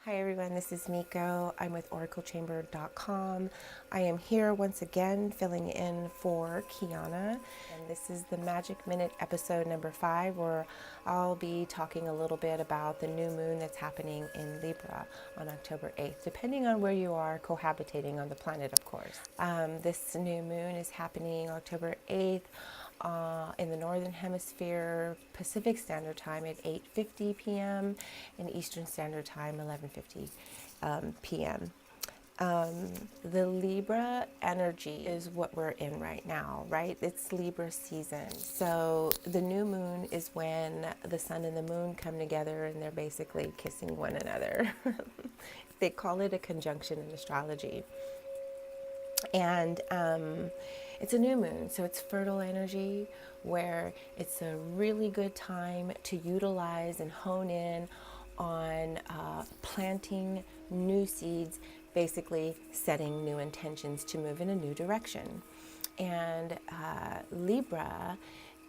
Hi everyone, this is Miko. I'm with oraclechamber.com. I am here once again filling in for Kyana, and this is the Magic Minute episode number 5, where I'll be talking a little bit about the new moon that's happening in Libra on October 8th, depending on where you are cohabitating on the planet, of course. This new moon is happening October 8th in the Northern Hemisphere, Pacific Standard Time at 8:50 p.m. and Eastern Standard Time 11:50 p.m. The Libra energy is what we're in right now, right? It's Libra season. So the new moon is when the sun and the moon come together and they're basically kissing one another. They call it a conjunction in astrology. And it's a new moon, so it's fertile energy where it's a really good time to utilize and hone in on planting new seeds, basically setting new intentions to move in a new direction. And Libra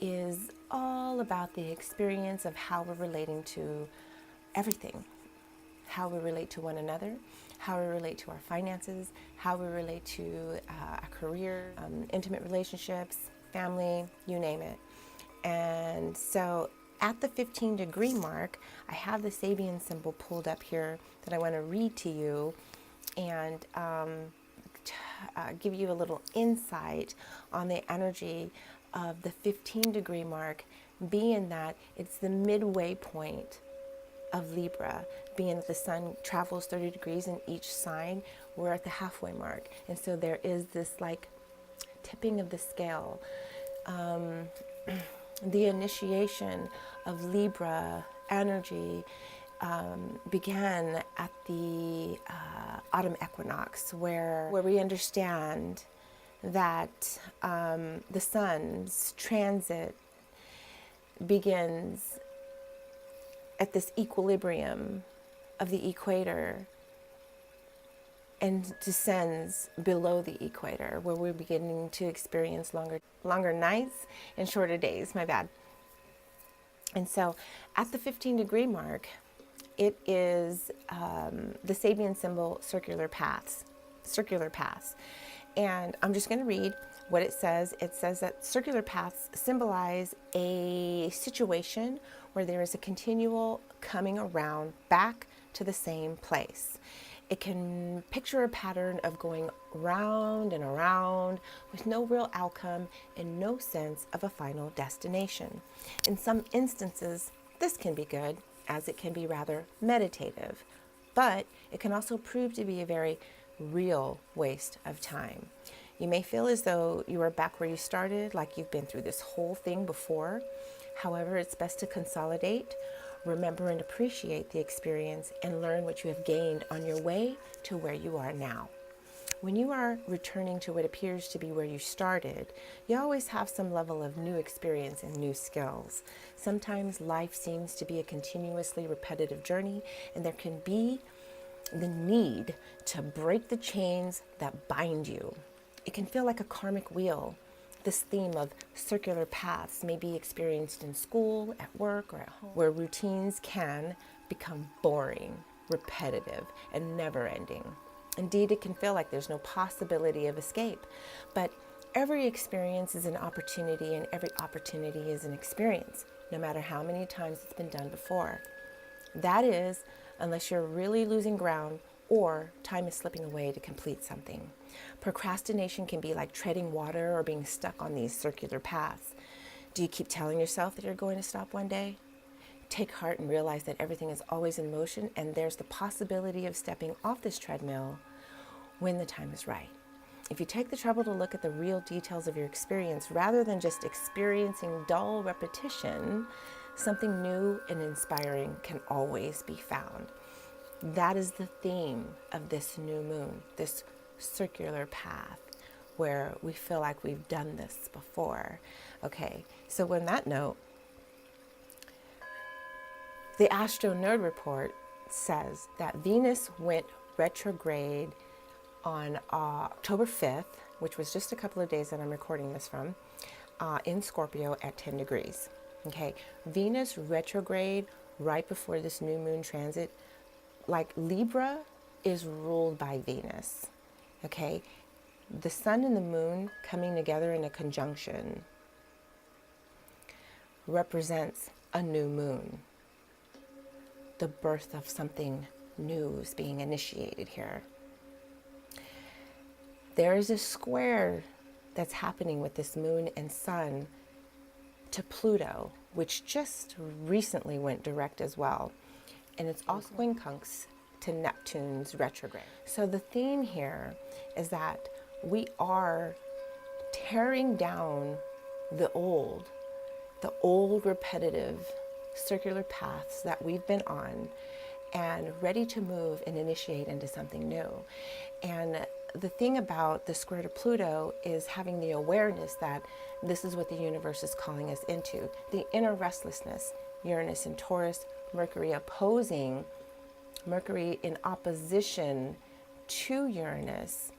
is all about the experience of how we're relating to everything, how we relate to one another, how we relate to our finances, how we relate to a career, intimate relationships, family, you name it. And so at the 15-degree mark, I have the Sabian symbol pulled up here that I want to read to you and give you a little insight on the energy of the 15-degree mark, being that it's the midway point of Libra, being that the sun travels 30 degrees in each sign. We're at the halfway mark, and so there is this like tipping of the scale. The initiation of Libra energy began at the autumn equinox, where we understand that the sun's transit begins at this equilibrium of the equator and descends below the equator, where we're beginning to experience longer nights and shorter days, my bad. And so at the 15-degree mark, it is the Sabian symbol circular paths. And I'm just going to read what it says. It says that circular paths symbolize a situation where there is a continual coming around back to the same place. It can picture a pattern of going round and around with no real outcome and no sense of a final destination. In some instances, this can be good, as it can be rather meditative, but it can also prove to be a very real waste of time. You may feel as though you are back where you started, like you've been through this whole thing before. However, it's best to consolidate, remember and appreciate the experience, and learn what you have gained on your way to where you are now. When you are returning to what appears to be where you started, you always have some level of new experience and new skills. Sometimes life seems to be a continuously repetitive journey, and there can be the need to break the chains that bind you. It can feel like a karmic wheel. This theme of circular paths may be experienced in school, at work, or at home, where routines can become boring, repetitive, and never-ending. Indeed, it can feel like there's no possibility of escape. But every experience is an opportunity, and every opportunity is an experience, no matter how many times it's been done before. That is, unless you're really losing ground or time is slipping away to complete something. Procrastination can be like treading water or being stuck on these circular paths. Do you keep telling yourself that you're going to stop one day? Take heart and realize that everything is always in motion, and there's the possibility of stepping off this treadmill when the time is right. If you take the trouble to look at the real details of your experience rather than just experiencing dull repetition, something new and inspiring can always be found. That is the theme of this new moon, this circular path where we feel like we've done this before. Okay, so on that note, the Astro Nerd Report says that Venus went retrograde on October 5th, which was just a couple of days that I'm recording this from, in Scorpio at 10 degrees. Okay, Venus retrograde right before this new moon transit like Libra is ruled by Venus, okay? The sun and the moon coming together in a conjunction represents a new moon. The birth of something new is being initiated here. There is a square that's happening with this moon and sun to Pluto, which just recently went direct as well. And it's also quincunx to Neptune's retrograde. So the theme here is that we are tearing down the old repetitive circular paths that we've been on and ready to move and initiate into something new. And the thing about the square to Pluto is having the awareness that this is what the universe is calling us into. The inner restlessness, Uranus and Taurus, Mercury in opposition to Uranus,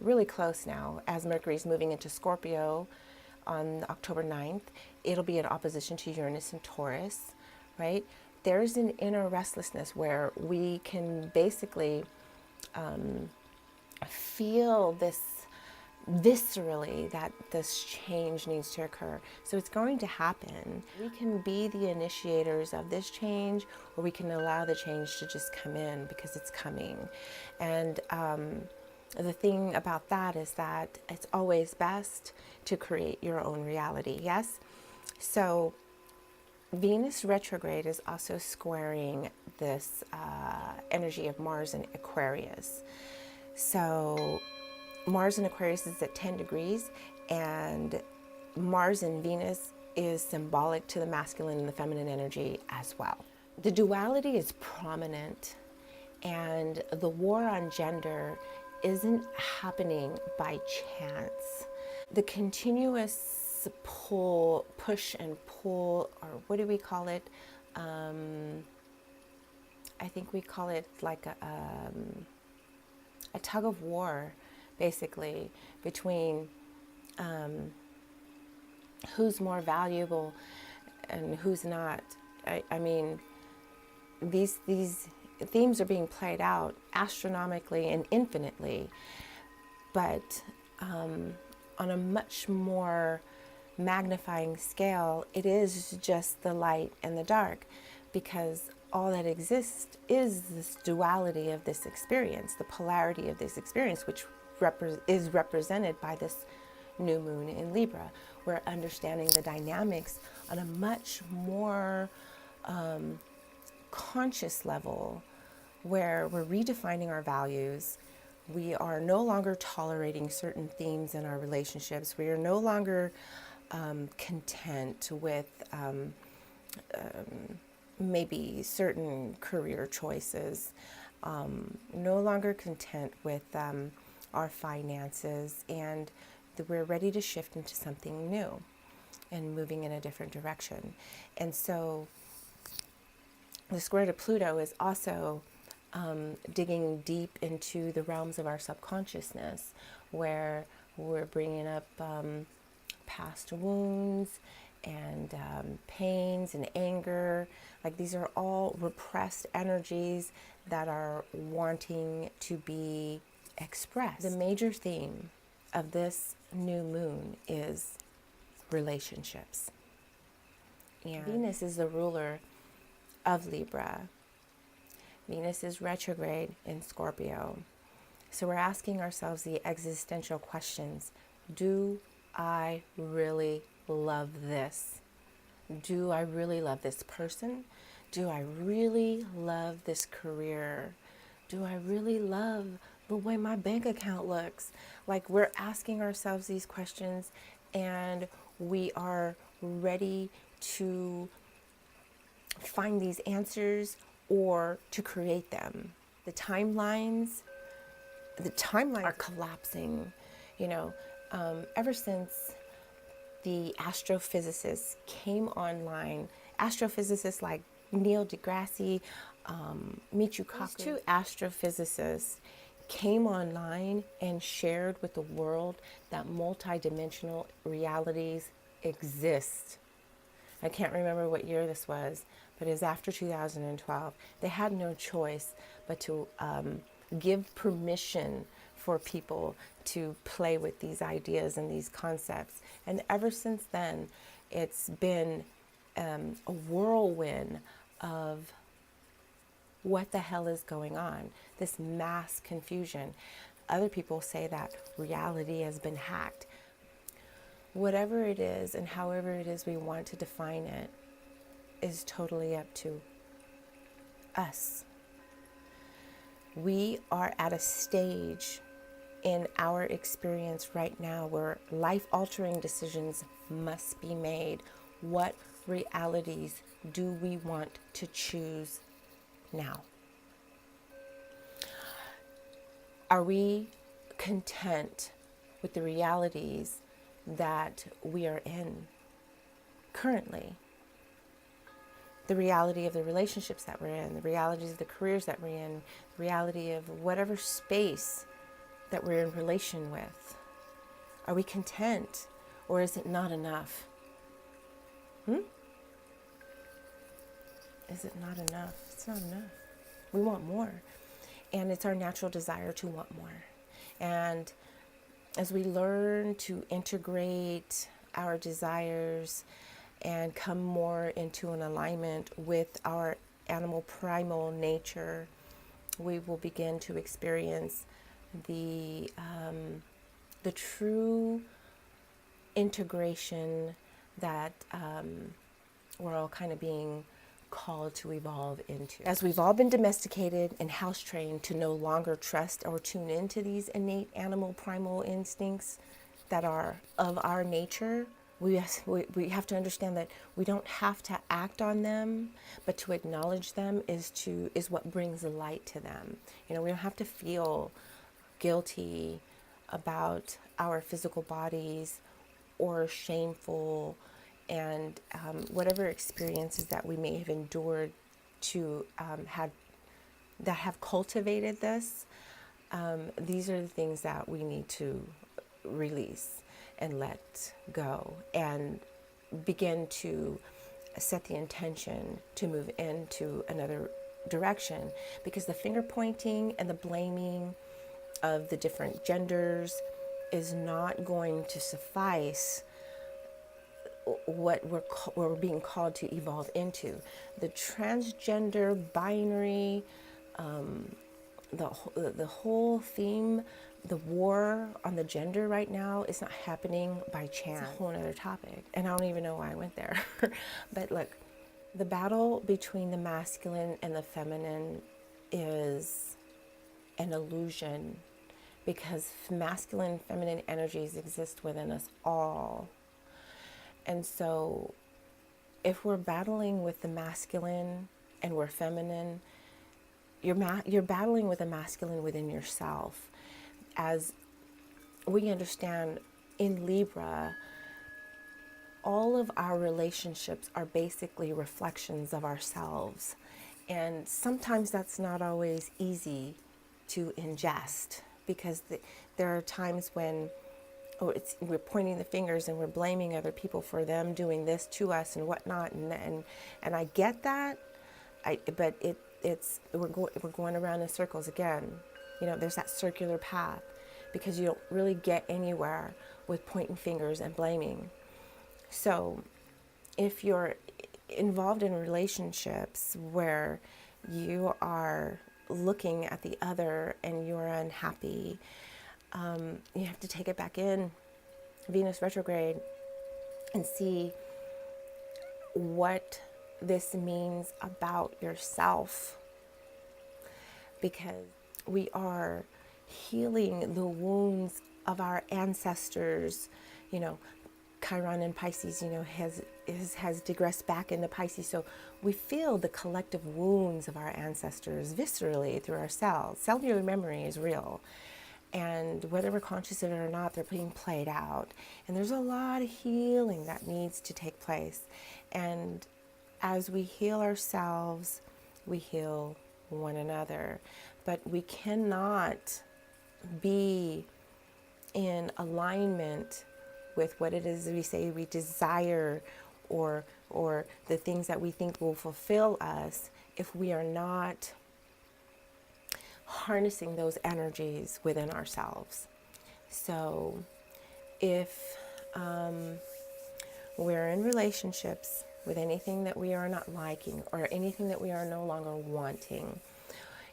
really close now, as Mercury's moving into Scorpio on October 9th. It'll be in opposition to Uranus and Taurus, right? There's an inner restlessness where we can basically feel this viscerally that this change needs to occur. So it's going to happen. We can be the initiators of this change, or we can allow the change to just come in because it's coming. And the thing about that is that it's always best to create your own reality, yes? So Venus retrograde is also squaring this energy of Mars and Aquarius. So Mars in Aquarius is at 10 degrees, and Mars in Venus is symbolic to the masculine and the feminine energy as well. The duality is prominent, and the war on gender isn't happening by chance. The continuous push and pull, or what do we call it? I think we call it like a tug of war, basically, between who's more valuable and who's not. I mean, these themes are being played out astronomically and infinitely, but on a much more magnifying scale, it is just the light and the dark, because all that exists is this duality of this experience, the polarity of this experience, which is represented by this new moon in Libra. We're understanding the dynamics on a much more conscious level, where we're redefining our values. We are no longer tolerating certain themes in our relationships. We are no longer content with maybe certain career choices, no longer content with our finances, and we're ready to shift into something new and moving in a different direction. And so the square to Pluto is also digging deep into the realms of our subconsciousness, where we're bringing up past wounds and pains and anger. Like, these are all repressed energies that are wanting to be expressed. The major theme of this new moon is relationships. And Venus is the ruler of Libra. Venus is retrograde in Scorpio. So we're asking ourselves the existential questions. Do I really love this? Do I really love this person? Do I really love this career? Do I really love the way my bank account looks? Like, we're asking ourselves these questions, and we are ready to find these answers or to create them. The timelines are collapsing, ever since the astrophysicists came online. Astrophysicists like Neil deGrasse, Michio Kaku. These two astrophysicists came online and shared with the world that multidimensional realities exist. I can't remember what year this was, but it was after 2012. They had no choice but to give permission for people to play with these ideas and these concepts. And ever since then, it's been a whirlwind of what the hell is going on, this mass confusion. Other people say that reality has been hacked. Whatever it is and however it is we want to define it is totally up to us. We are at a stage in our experience right now where life-altering decisions must be made. What realities do we want to choose now? Are we content with the realities that we are in currently? The reality of the relationships that we're in, the realities of the careers that we're in, the reality of whatever space that we're in relation with. Are we content, or is it not enough? Is it not enough? It's not enough. We want more. And it's our natural desire to want more. And as we learn to integrate our desires and come more into an alignment with our animal primal nature, we will begin to experience the true integration that we're all kind of being called to evolve into. As we've all been domesticated and house trained to no longer trust or tune into these innate animal primal instincts that are of our nature, we have to understand that we don't have to act on them, but to acknowledge them is what brings the light to them. You know, we don't have to feel guilty about our physical bodies or shameful, and whatever experiences that we may have endured to have cultivated this, these are the things that we need to release and let go and begin to set the intention to move into another direction, because the finger pointing and the blaming of the different genders is not going to suffice what we're being called to evolve into. The transgender binary, the whole theme, the war on the gender right now is not happening by chance. It's a whole other topic, and I don't even know why I went there. But look, the battle between the masculine and the feminine is an illusion, because masculine and feminine energies exist within us all. And so if we're battling with the masculine and we're feminine, you're battling with the masculine within yourself. As we understand in Libra, all of our relationships are basically reflections of ourselves. And sometimes that's not always easy to ingest, because there are times when we're pointing the fingers and we're blaming other people for them doing this to us and whatnot, and I get that, but we're going around in circles again. You know, there's that circular path, because you don't really get anywhere with pointing fingers and blaming. So if you're involved in relationships where you are looking at the other and you're unhappy, you have to take it back in, Venus retrograde, and see what this means about yourself. Because we are healing the wounds of our ancestors. You know, Chiron in Pisces, you know, has digressed back into Pisces. So we feel the collective wounds of our ancestors viscerally through our cells. Cellular memory is real. And whether we're conscious of it or not, they're being played out. And there's a lot of healing that needs to take place. And as we heal ourselves, we heal one another. But we cannot be in alignment with what it is we say we desire or or the things that we think will fulfill us if we are not harnessing those energies within ourselves. So if we're in relationships with anything that we are not liking or anything that we are no longer wanting,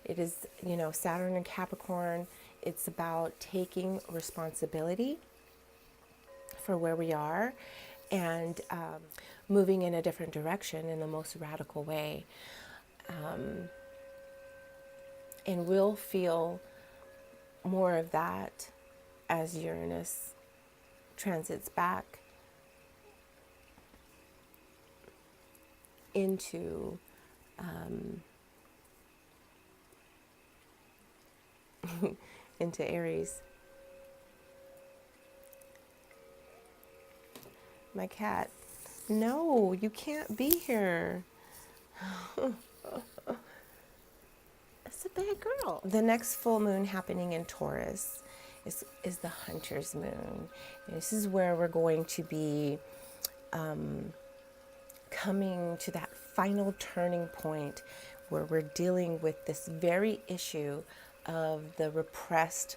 it is, Saturn and Capricorn, it's about taking responsibility for where we are and moving in a different direction in the most radical way. And we'll feel more of that as Uranus transits back into into Aries. My cat. No, you can't be here. It's a bad girl. The next full moon happening in Taurus is the Hunter's moon. And this is where we're going to be coming to that final turning point where we're dealing with this very issue of the repressed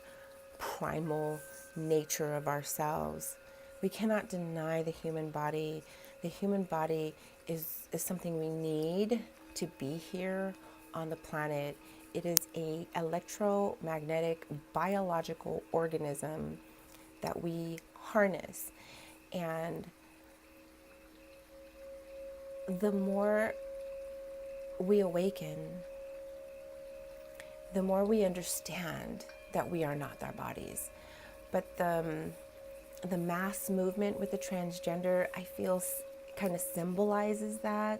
primal nature of ourselves. We cannot deny the human body. The human body is something we need to be here on the planet. It is an electromagnetic biological organism that we harness. And the more we awaken, the more we understand that we are not our bodies. But the mass movement with the transgender, I feel, kind of symbolizes that.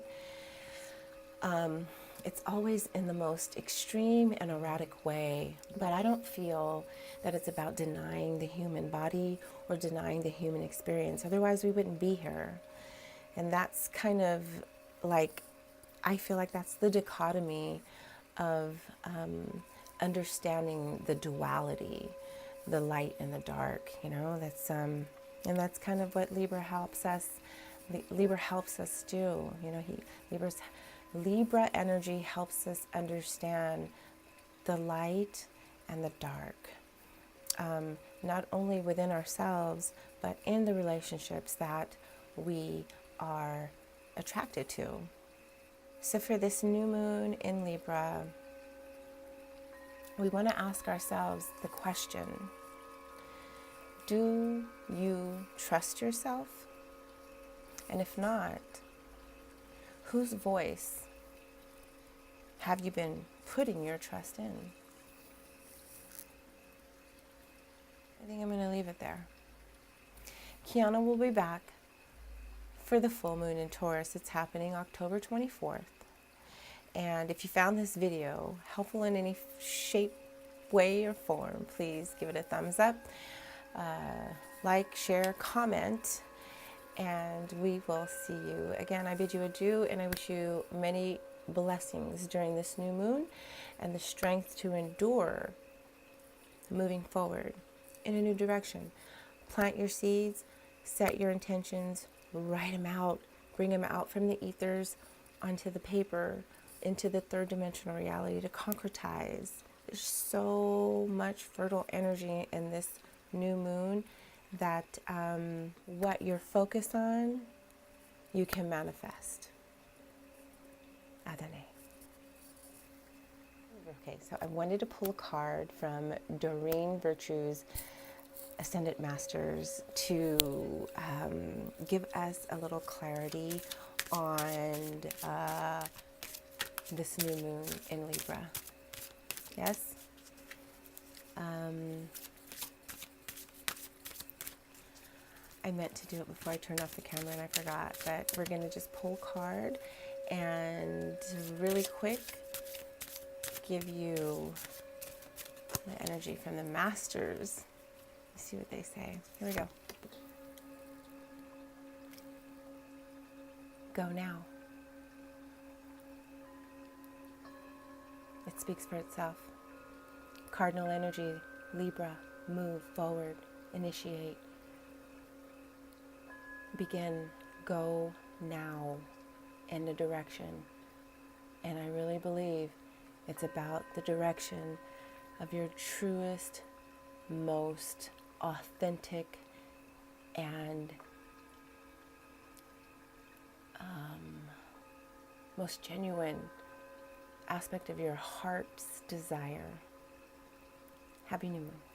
It's always in the most extreme and erratic way, but I don't feel that it's about denying the human body or denying the human experience. Otherwise, we wouldn't be here. And that's kind of like, I feel like that's the dichotomy of understanding the duality, the light and the dark, that's and that's kind of what Libra helps us do. Libra energy helps us understand the light and the dark, not only within ourselves, but in the relationships that we are attracted to. So for this new moon in Libra, we want to ask ourselves the question, do you trust yourself? And if not, whose voice have you been putting your trust in? I think I'm going to leave it there. Kyana will be back for the full moon in Taurus. It's happening October 24th. And if you found this video helpful in any shape, way, or form, please give it a thumbs up, like, share, comment, and we will see you again. I bid you adieu, and I wish you many blessings during this new moon and the strength to endure moving forward in a new direction. Plant your seeds, set your intentions, write them out, bring them out from the ethers onto the paper, into the third dimensional reality to concretize. There's so much fertile energy in this new moon that what you're focused on, you can manifest. Adonai. Okay, so I wanted to pull a card from Doreen Virtue's Ascendant Masters to give us a little clarity on this new moon in Libra. Yes? I meant to do it before I turned off the camera and I forgot, but we're going to just pull a card and really quick give you the energy from the Masters. Let's see what they say. Here we go. Go now. It speaks for itself. Cardinal energy, Libra, move forward, initiate, begin, go now. and a direction. And I really believe it's about the direction of your truest, most authentic and most genuine aspect of your heart's desire. Happy New Moon.